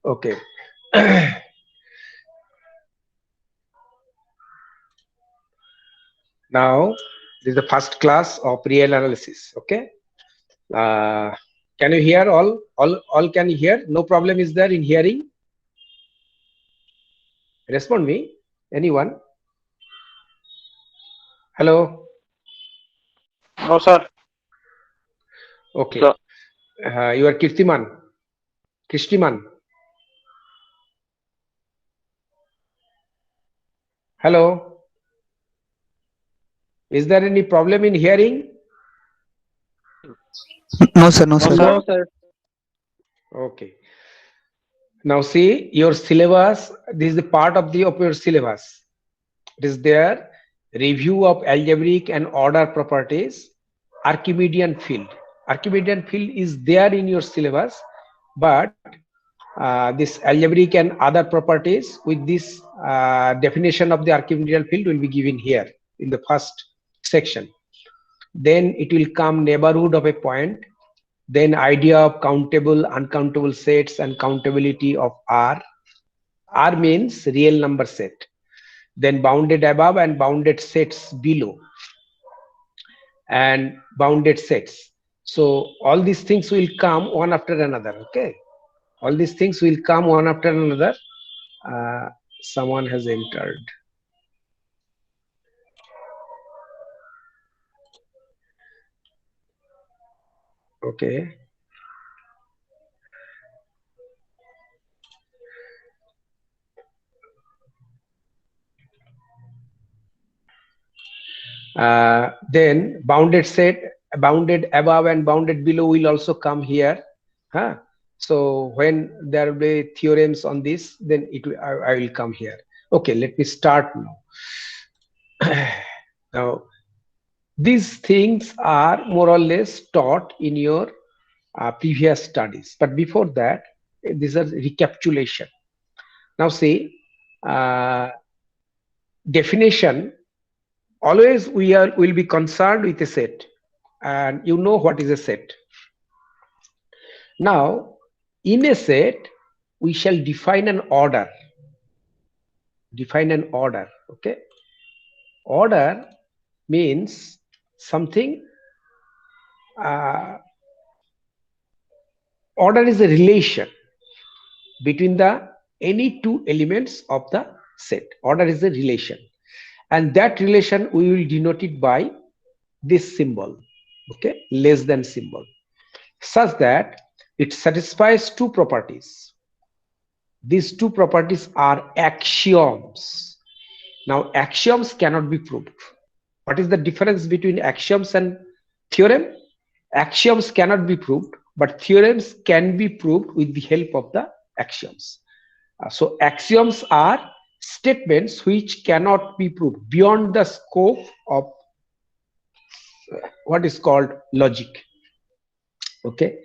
Okay. Now this is the first class of real analysis. Okay. Uh, can you hear all? All can you hear? No problem is there in hearing? Respond me. Anyone? Hello. No, sir. Okay. So, You are Kirtiman. Krishtiman. Hello. Is there any problem in hearing? No, sir. No, No, sir. sir. no, sir. Okay. Now see your syllabus. This is the part of your syllabus. It is there. Review of algebraic and order properties. Archimedean field. Archimedean field is there in your syllabus, but this algebraic and other properties with this definition of the Archimedean field will be given here in the first section. Then it will come neighborhood of a point, then idea of countable, uncountable sets and countability of R. R means real number set. Then bounded above and bounded sets below and bounded sets. So all these things will come one after another. Okay. All these things will come one after another. Someone has entered. Okay. Then bounded set, bounded above and bounded below will also come here. Huh? So when there will be theorems on this, then I will come here. Okay, let me start now. Now these things are more or less taught in your previous studies, but before that, these are recapitulation. Now see, uh, definition. Always will be concerned with a set, and you know what is a set. Now in a set we shall define an order. Define an order. Okay. Order means something. uh, Order is a relation between the any two elements of the set. Order is a relation, and that relation we will denote it by this symbol. Okay, less than symbol, such that it satisfies two properties. These two properties are axioms. Now axioms cannot be proved. What is the difference between axioms and theorem? Axioms cannot be proved, but theorems can be proved with the help of the axioms. So axioms are statements which cannot be proved beyond the scope of what is called logic. Okay.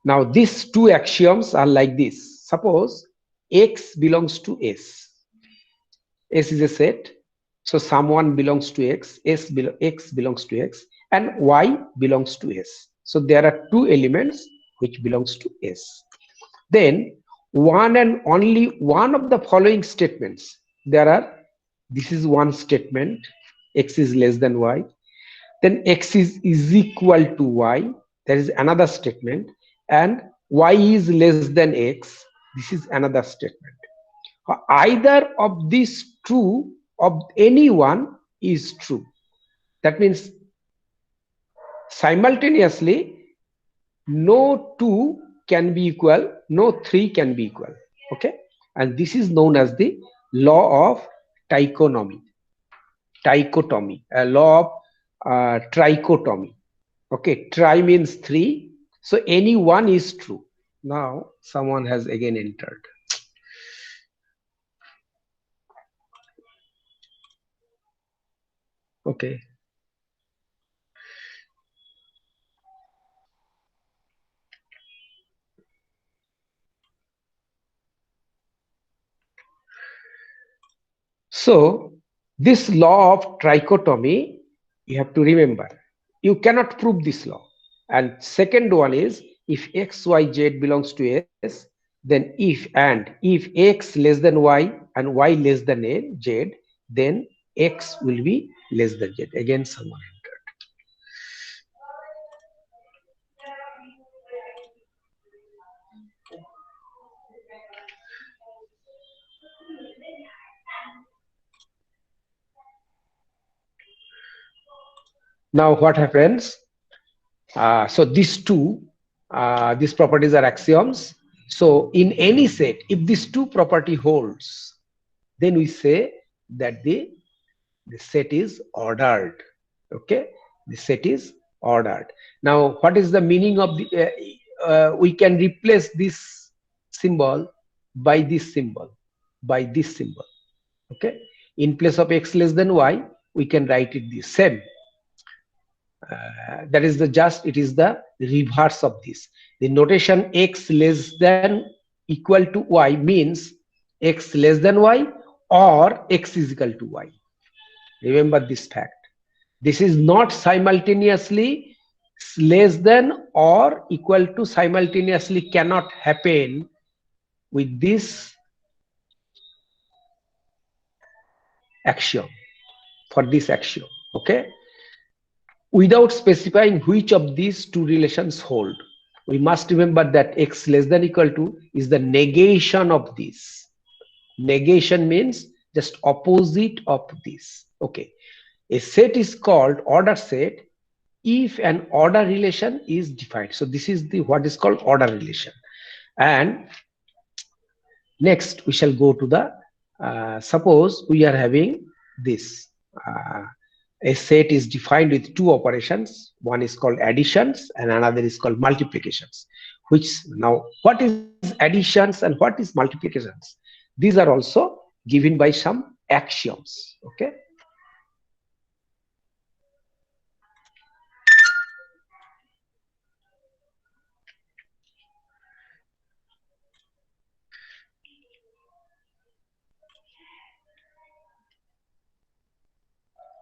Now these two axioms are like this. Suppose X belongs to S. S is a set. So someone belongs to X, X belongs to X, and Y belongs to S. So there are two elements which belongs to S. Then one and only one of the following statements. This is one statement, X is less than Y. Then X is equal to Y. There is another statement. And Y is less than X. This is another statement. Either of these two of any one is true. That means simultaneously no two can be equal, no three can be equal. Okay, and this is known as the law of trichotomy. A law of trichotomy. Okay, tri means three, so any one is true. Now someone has again entered. Okay. So this law of trichotomy, you have to remember, you cannot prove this law. And second one is, if x, y, z belongs to S, then Then if x less than y and y less than z, then x will be less than z. Again, someone entered. Now what happens? So these properties are axioms. So in any set, if these two property holds, then we say that the set is ordered. Okay, the set is ordered. Now what is the meaning of the we can replace this symbol by this symbol, okay. In place of x less than y, we can write it the same. That is the just, it is the reverse of this. The notation x less than equal to y means x less than y or x is equal to y. Remember this fact. This is not simultaneously less than or equal to, simultaneously cannot happen with this axiom, for this axiom, okay. Without specifying which of these two relations hold, we must remember that x less than equal to is the negation of this. Negation means just opposite of this, okay. A set is called order set if an order relation is defined. So this is the what is called order relation. And next we shall go to the suppose we are having this a set is defined with two operations. One is called additions and another is called multiplications. Which now, what is additions and what is multiplications? These are also given by some axioms, okay.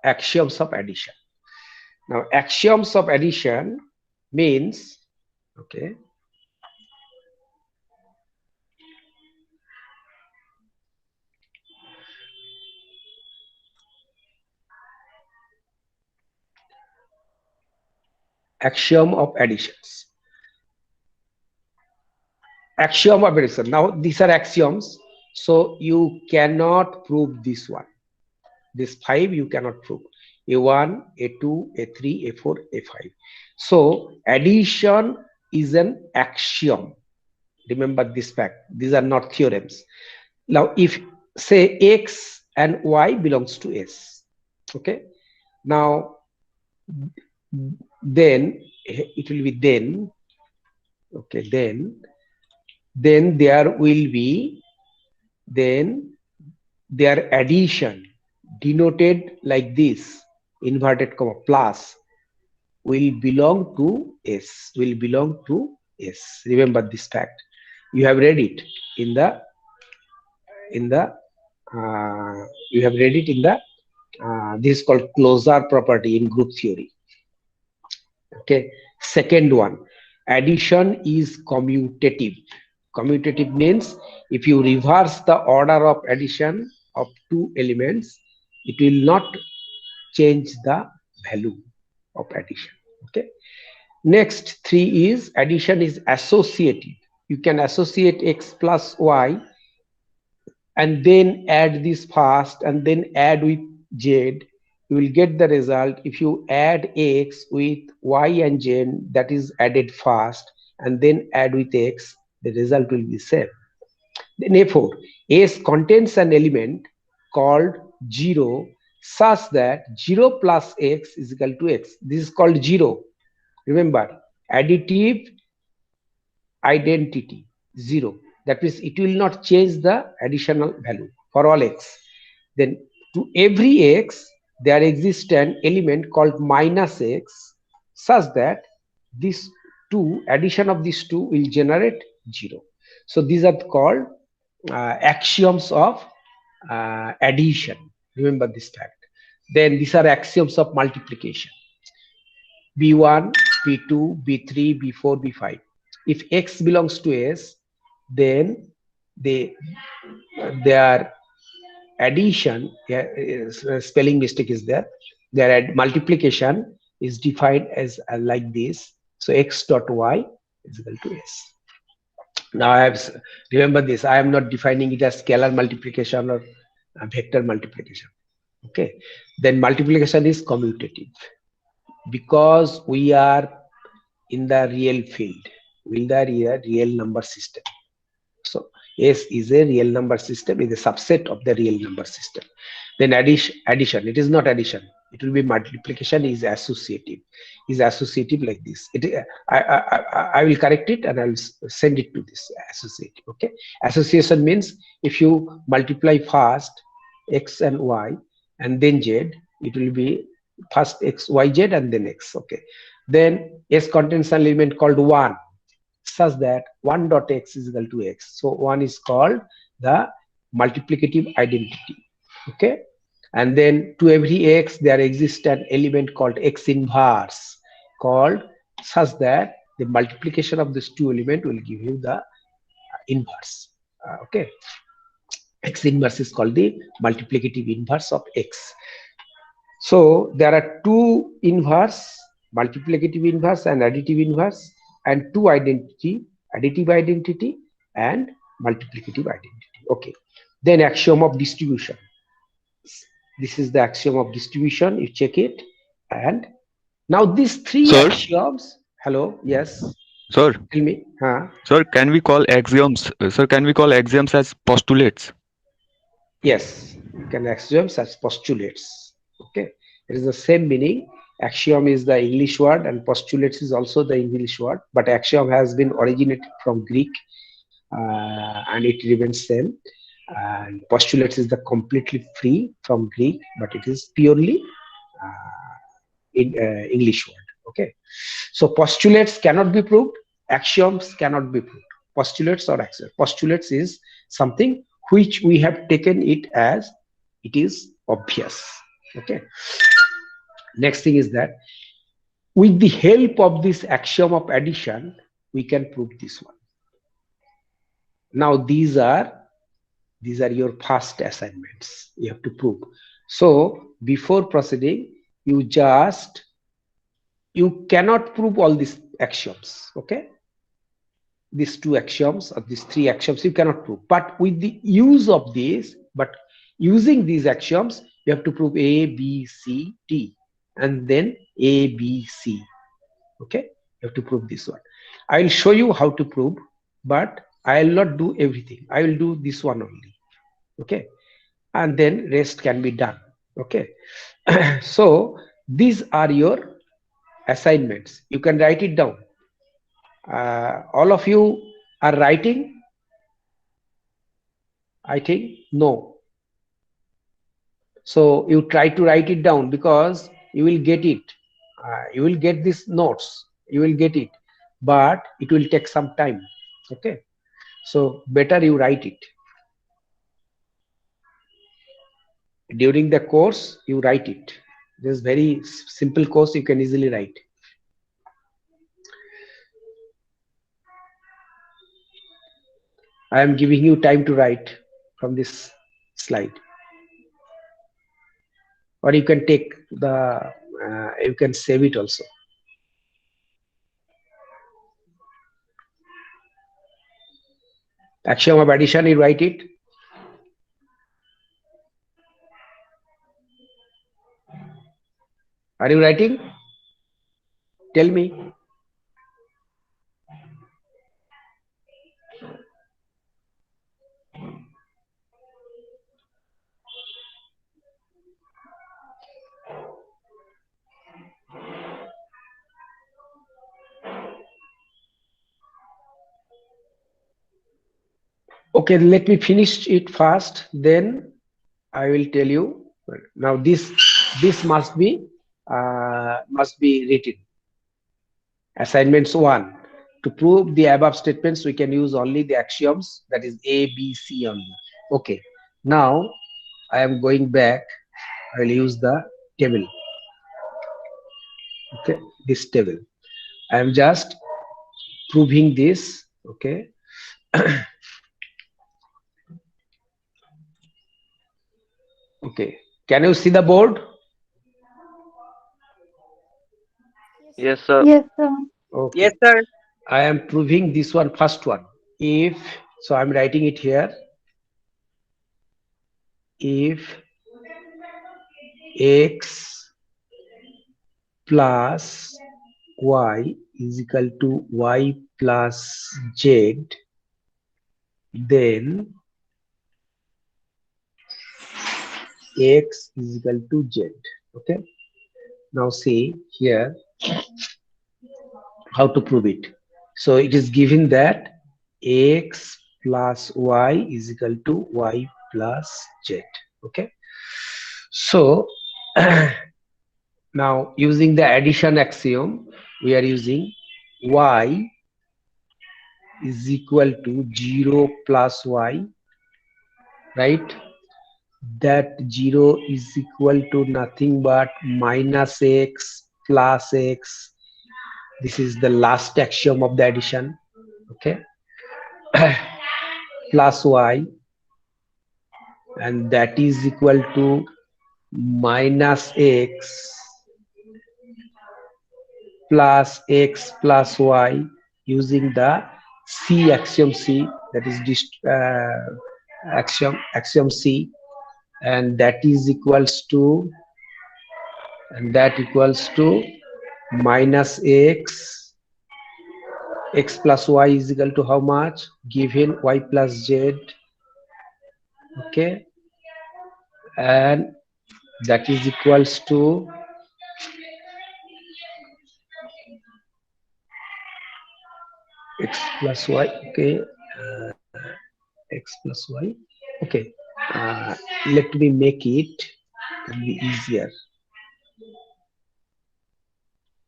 Axioms of addition. Now axioms of addition means, okay, axiom of additions. Axiom of addition. Now these are axioms, so you cannot prove this one. This 5 you cannot prove. A1, A2, A3, A4, A5. So addition is an axiom. Remember this fact. These are not theorems. Now if say x and y belongs to S, okay. Now then it will be then, okay, then there will be then their addition denoted like this, inverted comma plus, will belong to S, will belong to S. Remember this fact. You have read it in the you have read it in the this is called closure property in group theory, okay. Second one, addition is commutative. Commutative means if you reverse the order of addition of two elements, it will not change the value of addition, okay. Next three is addition is associative. You can associate x plus y and then add this first and then add with z. You will get the result. If you add x with y and z, that is added first, and then add with x, the result will be same. Then therefore S contains an element called 0 such that 0 plus x is equal to x. This is called 0. Remember, additive identity 0. That means it will not change the additional value for all x. Then to every x there exists an element called minus x such that this two addition of these two will generate 0. So these are called axioms of addition. Remember this fact. Then these are axioms of multiplication. B1, B2, B3, B4, B5. If x belongs to S, then they their addition, yeah, spelling mistake is there. Their multiplication is defined as like this. So x dot y is equal to s. Now remember this. I am not defining it as scalar multiplication or vector multiplication. Okay. Then multiplication is commutative because we are in the real field. We are a real number system. So S is a real number system, is a subset of the real number system. Then addition, it is not addition. It will be multiplication is associative. Is associative like this. I will correct it and I will send it to this associative. Okay. Association means if you multiply first x and y and then z, it will be first x, y, z and then x. Okay. Then S contains an element called 1 such that 1 dot x is equal to x. So 1 is called the multiplicative identity. Okay. And then to every x, there exists an element called x inverse, called such that the multiplication of these two elements will give you the inverse. Okay. X inverse is called the multiplicative inverse of x. So there are two inverse, multiplicative inverse and additive inverse, and two identity, additive identity and multiplicative identity. Okay. Then axiom of distribution. This is the axiom of distribution. You check it. And now these three Sir, axioms. Hello. Yes. sir, Tell me. Huh? sir, can we call axioms? Sir, can we call axioms as postulates? Yes. You can axioms as postulates. Okay. It is the same meaning. Axiom is the English word and postulates is also the English word, but axiom has been originated from Greek and it remains same. And postulates is the completely free from Greek, but it is purely in English word. Okay. So postulates cannot be proved. Axioms cannot be proved. Postulates or axioms. Postulates is something which we have taken it as it is obvious. Okay. Next thing is that with the help of this axiom of addition, we can prove this one. Now these are your first assignments. You have to prove. So before proceeding, you cannot prove all these axioms. Okay. These two axioms or these three axioms you cannot prove. But with the use of these, but using these axioms, you have to prove A, B, C, D, and then A, B, C. Okay, you have to prove this one. I will show you how to prove, but I will not do everything. I will do this one only. Okay, and then rest can be done. Okay. So these are your assignments. You can write it down. All of you are writing, I think. No. So you try to write it down because you will get it. You will get these notes. You will get it, but it will take some time. Okay. So better you write it. During the course, you write it. This is very simple course. You can easily write. I am giving you time to write from this slide, or you can take the you can save it also. Axiom of addition, you write it. Are you writing? Tell me. Okay, let me finish it fast. Then I will tell you. Now this must be written. Assignments 1. To prove the above statements, we can use only the axioms, that is A, B, C only. Okay. Now I am going back. I will use the table. Okay, this table. I am just proving this. Okay. Okay, can you see the board? Yes, sir. Yes, sir. Okay, Yes, sir. I am proving this one, first one. If, so I'm writing it here. If x plus y is equal to y plus z, then x is equal to z. Okay, now see here how to prove it. So it is given that x plus y is equal to y plus z. Okay, so now using the addition axiom, we are using y is equal to 0 plus y, right? That 0 is equal to nothing but minus x plus x. This is the last axiom of the addition. Okay, plus y, and that is equal to minus x plus y, using the C axiom C, that is axiom C, and that is equals to, and that equals to minus x plus y is equal to how much, given y plus z. Okay, and that is equals to x plus y. Okay, x plus y. Okay, let me make it, can be easier.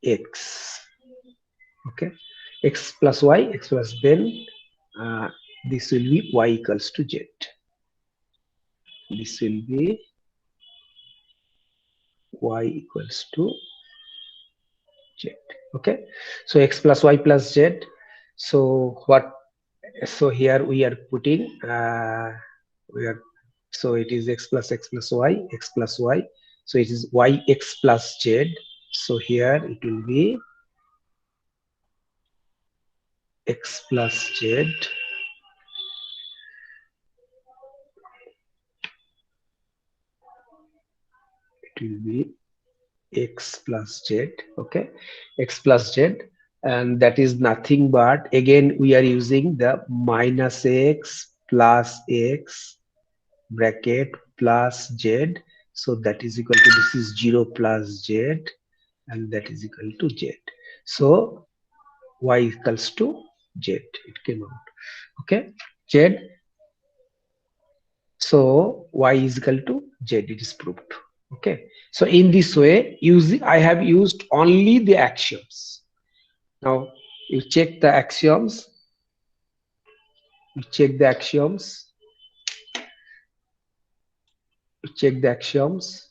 X, okay, x plus y, x plus, then this will be y equals to z. This will be y equals to z. Okay, so x plus y plus z. So what, so here we are putting we are, so it is x plus y, x plus y, so it is y x plus z. So here it will be x plus z, it will be x plus z. Okay, x plus z, and that is nothing but, again we are using the minus x plus x bracket plus z. So that is equal to, this is 0 plus z, and that is equal to z. So y equals to z, it came out. Okay, z, so y is equal to z, it is proved. Okay, so in this way, using, I have used only the axioms. Now you check the axioms, you check the axioms, you check the axioms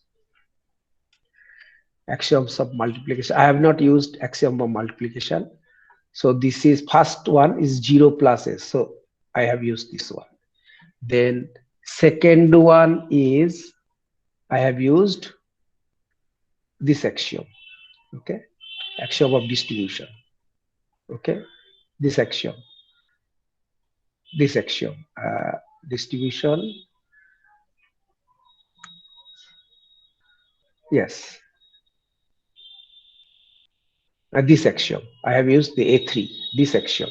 of multiplication. I have not used axiom of multiplication. So this is, first one is 0 plus s, so I have used this one. Then second one is, I have used this axiom. Okay, axiom of distribution. Okay, this axiom, distribution, yes, this axiom I have used, the A3, this axiom.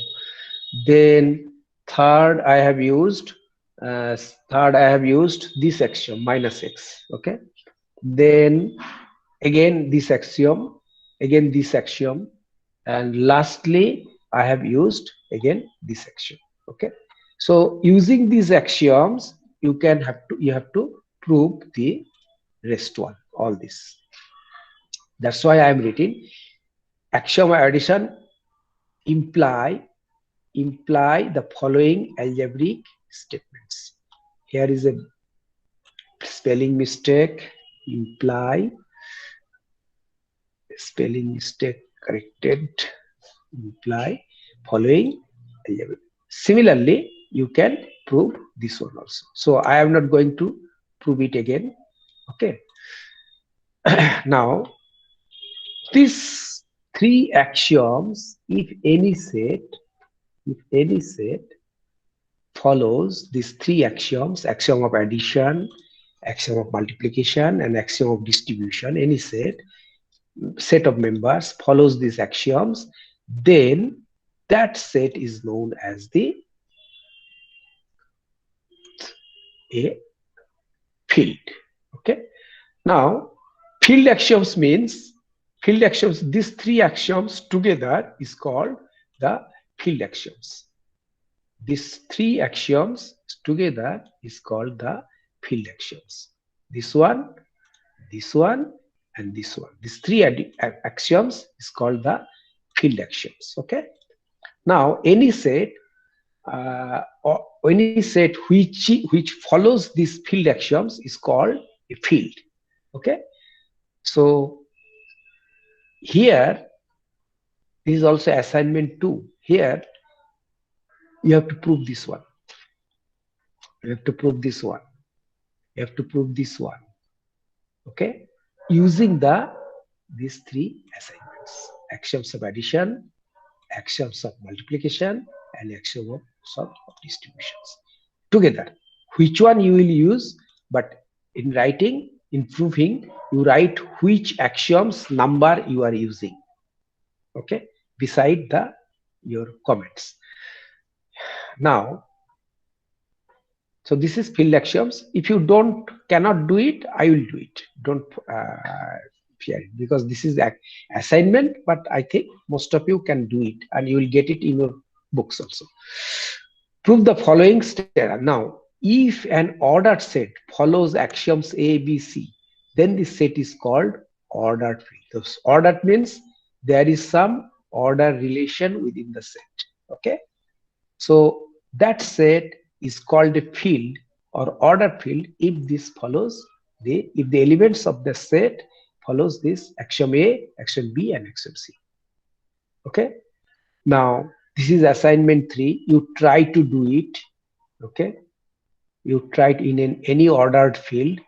Then third I have used, this axiom, minus x. Okay, then again this axiom, again this axiom, and lastly I have used again this axiom. Okay, so using these axioms, you have to prove the rest one, all this. That's why I am writing axiom of addition imply the following algebraic statements. Here is a spelling mistake, imply, spelling mistake corrected, imply following algebraic. Similarly, you can prove this one also. So I am not going to prove it again. Okay. Now, these three axioms, if any set follows these three axioms, axiom of addition, axiom of multiplication, and axiom of distribution, any set of members follows these axioms, then that set is known as the a field. Okay. Now, field axioms means these three axioms together is called the field axioms. These three axioms together is called the field axioms. This one, and this one. These three axioms is called the field axioms. Okay. Now, any set or any set which follows these field axioms is called a field. Okay. So here, this is also assignment 2. Here, you have to prove this one. You have to prove this one. You have to prove this one. Okay, using these three assignments: axioms of addition, axioms of multiplication, and axioms of distributions together. Which one you will use? But in writing, in proving, you write which axioms number you are using. Okay, beside your comments. Now, so this is field axioms. If you cannot do it, I will do it. Don't fear it, because this is assignment. But I think most of you can do it, and you will get it in your books also. Prove the following statement. Now, if an ordered set follows axioms A, B, C, then this set is called ordered field. So ordered means there is some order relation within the set. Okay, so that set is called a field or ordered field if this follows if the elements of the set follows this axiom A, axiom B, and axiom C. Okay. Now, this is assignment 3. You try to do it. Okay. You try it in any ordered field.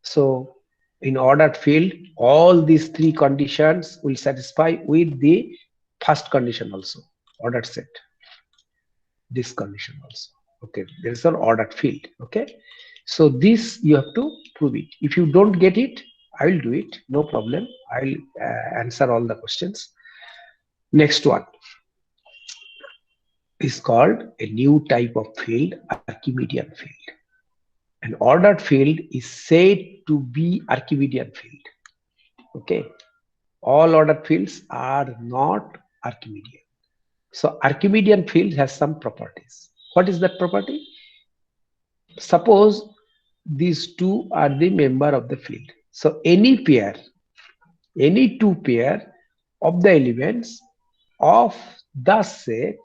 So in ordered field, all these three conditions will satisfy with the first condition also, ordered set. This condition also. Okay, there is an ordered field. Okay, so this you have to prove it. If you don't get it, I will do it, no problem. I'll answer all the questions. Next one is called a new type of field, Archimedean field. An ordered field is said to be Archimedean field. Okay, all ordered fields are not Archimedean. So Archimedean field has some properties. What is that property? Suppose these two are the member of the field. So any pair, any two pair of the elements of the set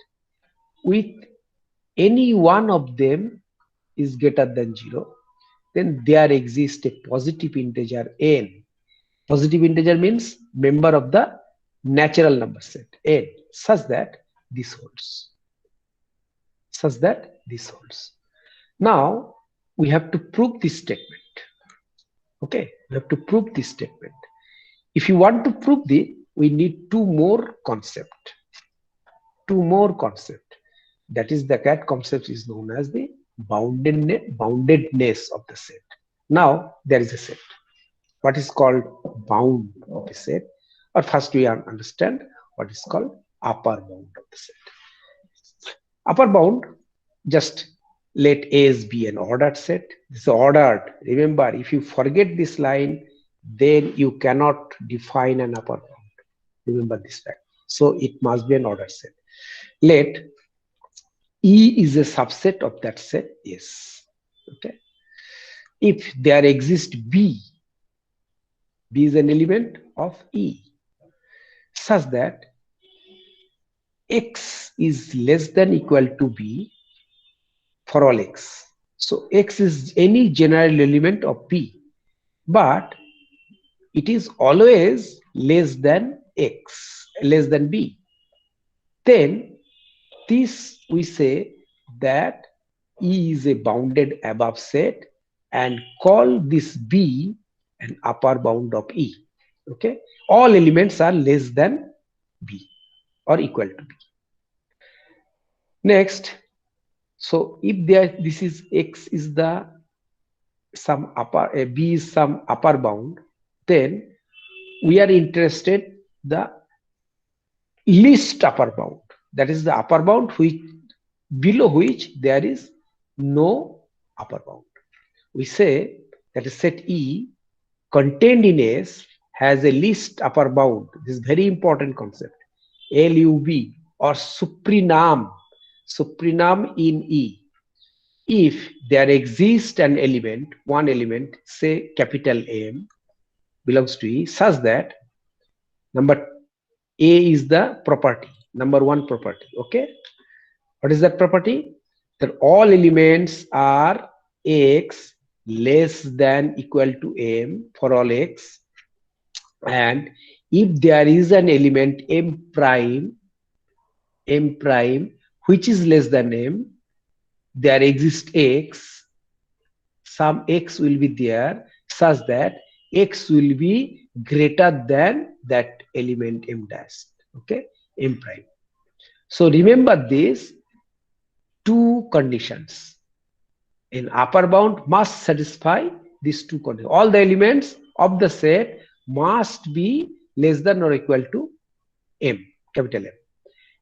with any one of them is greater than 0, then there exists a positive integer n. Positive integer means member of the natural number set n, such that this holds. Such that this holds. Now we have to prove this statement. Okay, we have to prove this statement. If you want to prove this, we need two more concepts. Two more concepts. That is, that concept is known as the boundedness of the set. Now there is a set. What is called bound of a set? Or first we understand what is called upper bound of the set. Upper bound, just let A be an ordered set. This is ordered. Remember, if you forget this line, then you cannot define an upper bound. Remember this fact. So it must be an ordered set. Let E is a subset of that set S. Okay. If there exists B is an element of E, such that X is less than equal to B for all X. So X is any general element of B, but it is always less than X, less than B. Then this we say that E is a bounded above set, and call this B an upper bound of E. Okay, all elements are less than B or equal to B. Next, so if there this is X is the some upper B is some upper bound, then we are interested the least upper bound, that is the upper bound which below which there is no upper bound. We say that a set E contained in S has a least upper bound. This is very important concept. LUB or suprinam in E. If there exists an element, one element, say capital M, belongs to E, such that number A is the property, number one property. Okay, what is that property? That all elements are X less than equal to M for all X, and if there is an element M prime which is less than M, there exists X, some X will be there such that X will be greater than that element M dash. Okay, M prime. So remember this two conditions in upper bound must satisfy these two conditions. All the elements of the set must be less than or equal to M, capital M.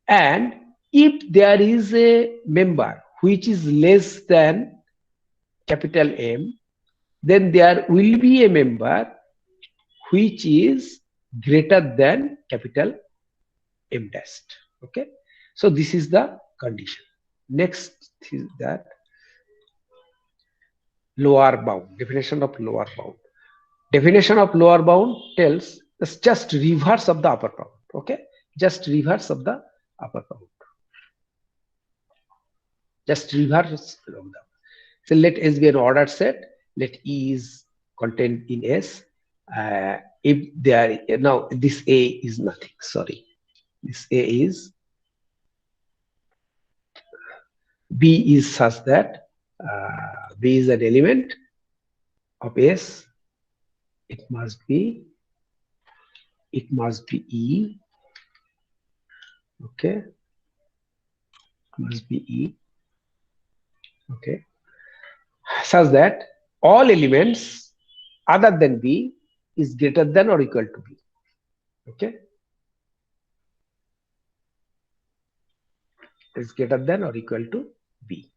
And if there is a member which is less than capital M, then there will be a member which is greater than capital M dash. Okay, so this is the condition. Next is that lower bound, definition of lower bound. Definition of lower bound tells it's just reverse of the upper bound. Okay, just reverse of the upper bound, just reverse of the. So let S be an ordered set, let E is contained in S. If there now this A is nothing, sorry, this A is B is such that B is an element of S, it must be E. Okay, it must be E. Okay, such that all elements other than B is greater than or equal to B. Okay, is greater than or equal to B.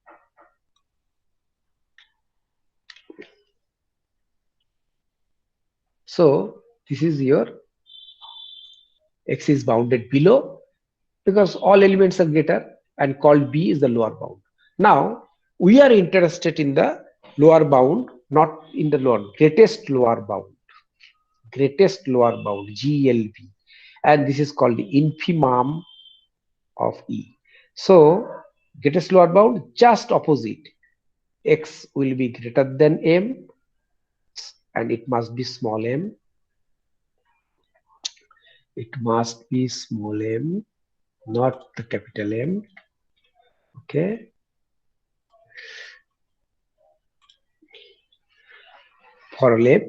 So this is your X is bounded below because all elements are greater, and called B is the lower bound. Now we are interested in the lower bound, not in the greatest lower bound GLB, and this is called the infimum of E. So greatest lower bound, just opposite, X will be greater than M and it must be small m, it must be small m, not the capital M. Okay, for all m,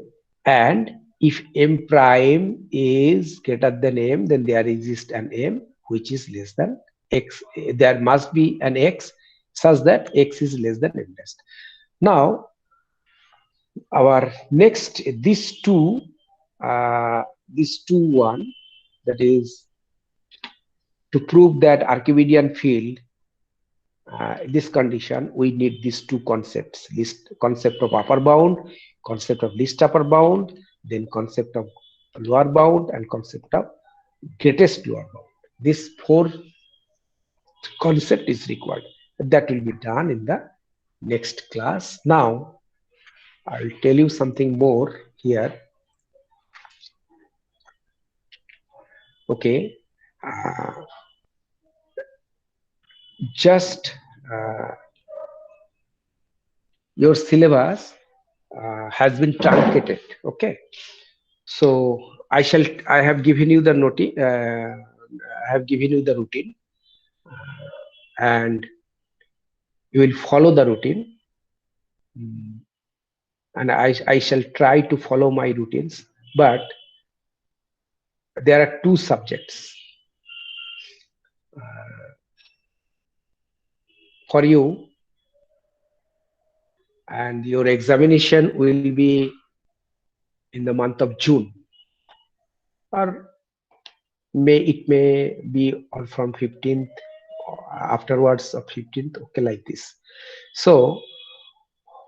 and if M prime is greater than M, then there exists an M which is less than X. There must be an X such that X is less than M dash. Now our next, these two one, that is to prove that Archimedean field, this condition, we need these two concepts: concept of upper bound, concept of least upper bound, then concept of lower bound, and concept of greatest lower bound. This four concept is required. That will be done in the next class. Now I'll tell you something more here. Okay, just your syllabus has been truncated. Okay, so I have given you the I have given you the routine, and You will follow the routine, mm, and I shall try to follow my routines. But there are two subjects for you, and your examination will be in the month of June, or may be on from 15th, afterwards of 15th, okay, like this. So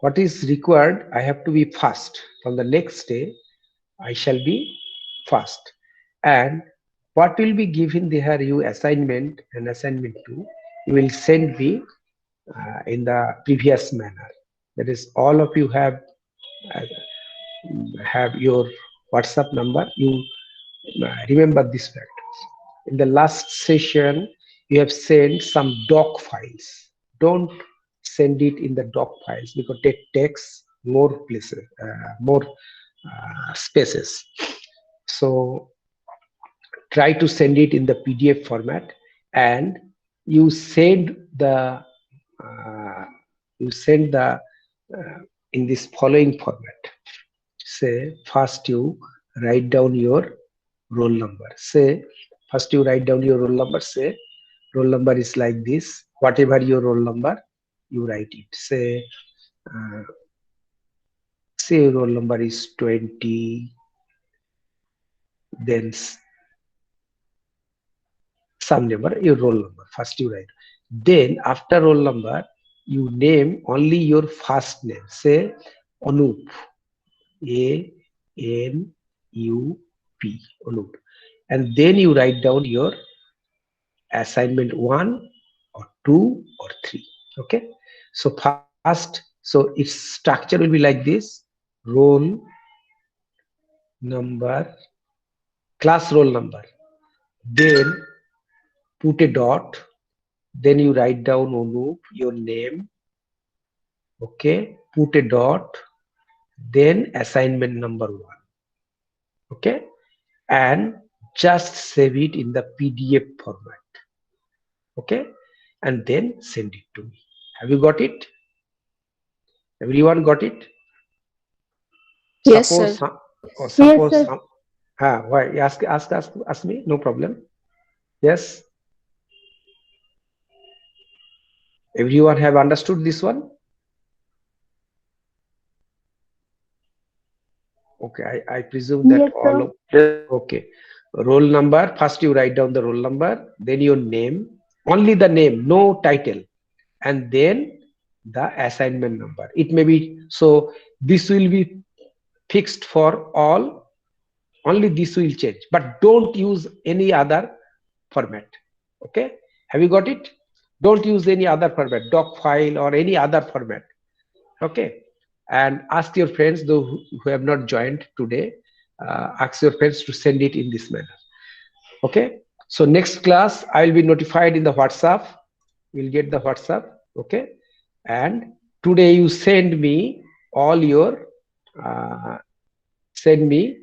what is required, I have to be fast. From the next day I shall be fast. And what will be given there, you assignment and assignment 2, you will send me in the previous manner. That is, all of you uh, have your WhatsApp number. You remember this fact. In the last session you have sent some doc files. Don't send it in the doc files because it takes more places, more spaces. So try to send it in the PDF format, and you send the uh, you send the in this following format. Say first you write down your roll number. Say first you write down your roll number. Say roll number is like this. Whatever your roll number, you write it. Uh, say roll number is 20. Then some number, your roll number. First you write. Then after roll number, you name only your first name. Say Anup. A-N-U-P. Anup. And then you write down your assignment 1 or 2 or 3. Okay. So first, so its structure will be like this: roll number, class roll number, then put a dot, then you write down Anup, your name. Okay, put a dot, then assignment number 1. Okay, and just save it in the PDF format. Okay, and then send it to me. Have you got it? Everyone got it? Yes, Suppose sir. or Yes, suppose sir. why, ask me, no problem. Yes, everyone have understood this one? Okay, I presume that Yes, all sir. of, okay. Roll number, first you write down the roll number, then your name, only the name, no title, and then the assignment number. It may be, so this will be fixed for all, only this will change, but don't use any other format. Okay, have you got it? Don't use any other format, doc file or any other format. Okay, and ask your friends, though who have not joined today, ask your friends to send it in this manner. Okay, so next class I will be notified in the WhatsApp. You'll get the WhatsApp. Okay, and today you send me all your uh, send me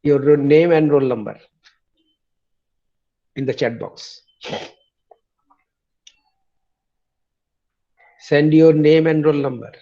your name and roll number in the chat box. Send your name and roll number.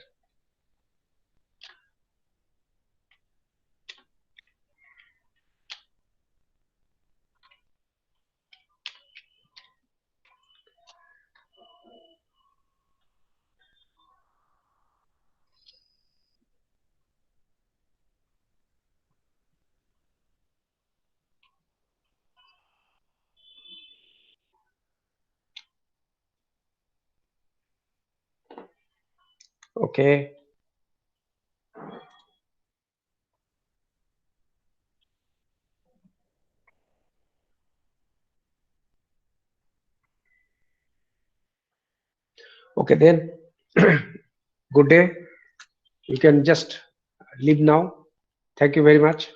Okay, okay then. Good day. You can just leave now. Thank you very much.